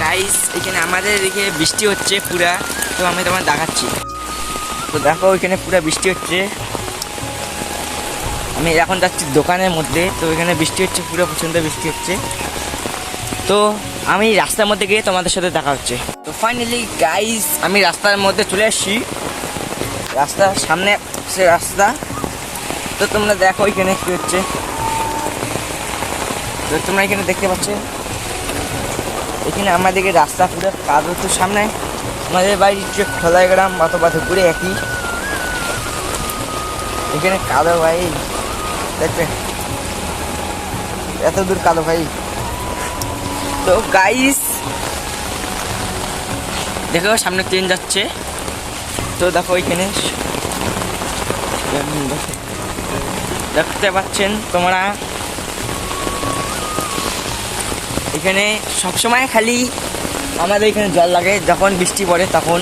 Guys এখানে আমাদের এদিকে বৃষ্টি হচ্ছে পুরা, তো আমি তোমার দেখাচ্ছি। তো দেখো এখানে পুরা বৃষ্টি হচ্ছে, আমি এখন যাচ্ছি দোকানের মধ্যে। তো এখানে বৃষ্টি হচ্ছে, পুরো প্রচণ্ড বৃষ্টি হচ্ছে। তো আমি রাস্তার মধ্যে গিয়ে তোমাদের সাথে দেখা হচ্ছে। তো ফাইনালি গাইস আমি রাস্তার মধ্যে চলে আসছি, রাস্তার সামনে সে রাস্তা। তো তোমরা দেখো এখানে কি হচ্ছে, তো তোমরা এখানে দেখতে পাচ্ছ এখানে আমাদেরকে রাস্তা পুরো কাদো। তো সামনে আমাদের বাড়ির যে খোলাই গ্রাম অথবা ধুপুরে একই, এখানে কাদো ভাই, দেখবে এত দূর কাদো ভাই। তো গাইস দেখো সামনে ট্রেন যাচ্ছে। তো দেখো এখানে দেখতে পাচ্ছেন তোমরা, এখানে সবসময় খালি আমাদের এখানে জল লাগে যখন বৃষ্টি পড়ে তখন।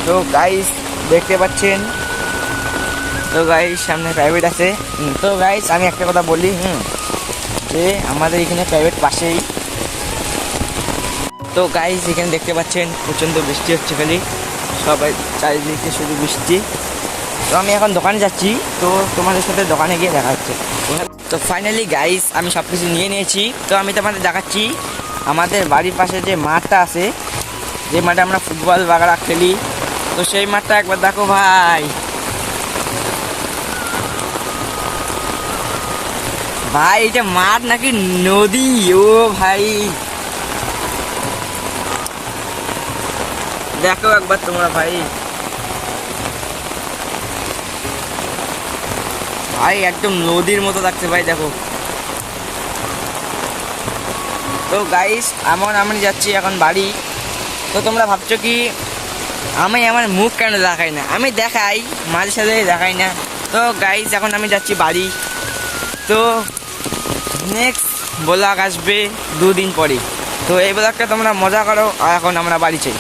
তো গাইস দেখতে পাচ্ছেন, তো গাইস সামনে প্রাইভেট আছে। তো গাইস আমি একটা কথা বলি, যে আমাদের এখানে প্রাইভেট পাশেই। তো গাইস এখানে দেখতে পাচ্ছেন প্রচণ্ড বৃষ্টি হচ্ছে, খালি সবাই চারিদিকে শুধু বৃষ্টি। তো আমি এখন দোকানে যাচ্ছি, তো তোমাদের সাথে দোকানে গিয়ে দেখা হচ্ছে। তো ফাইনালি গাইস আমি সব কিছু নিয়ে নিয়েছি। তো আমি তোমাদের দেখাচ্ছি আমাদের বাড়ির পাশে যে মাঠটা আছে, যে মাঠে আমরা ফুটবল বাগারা খেলি। তো সেই মাঠটা একবার দেখো ভাই, ভাই এটা মাঠ নাকি নদী? ও ভাই দেখো একবার তোমরা ভাই, ভাই একদম নদীর মতো লাগছে ভাই, দেখো। তো গাইস আমি যাচ্ছি এখন বাড়ি। তো তোমরা ভাবছো কি আমি আমার মুখ কেন দেখাই না? আমি দেখাই, মাঝে সাথে দেখাই না। তো গাইস এখন আমি যাচ্ছি বাড়ি। তো নেক্সট ব্লগ আসবে 2 দিন পরে। তো এই ব্লগটা তোমরা মজা করো, আর এখন আমরা বাড়ি চাই।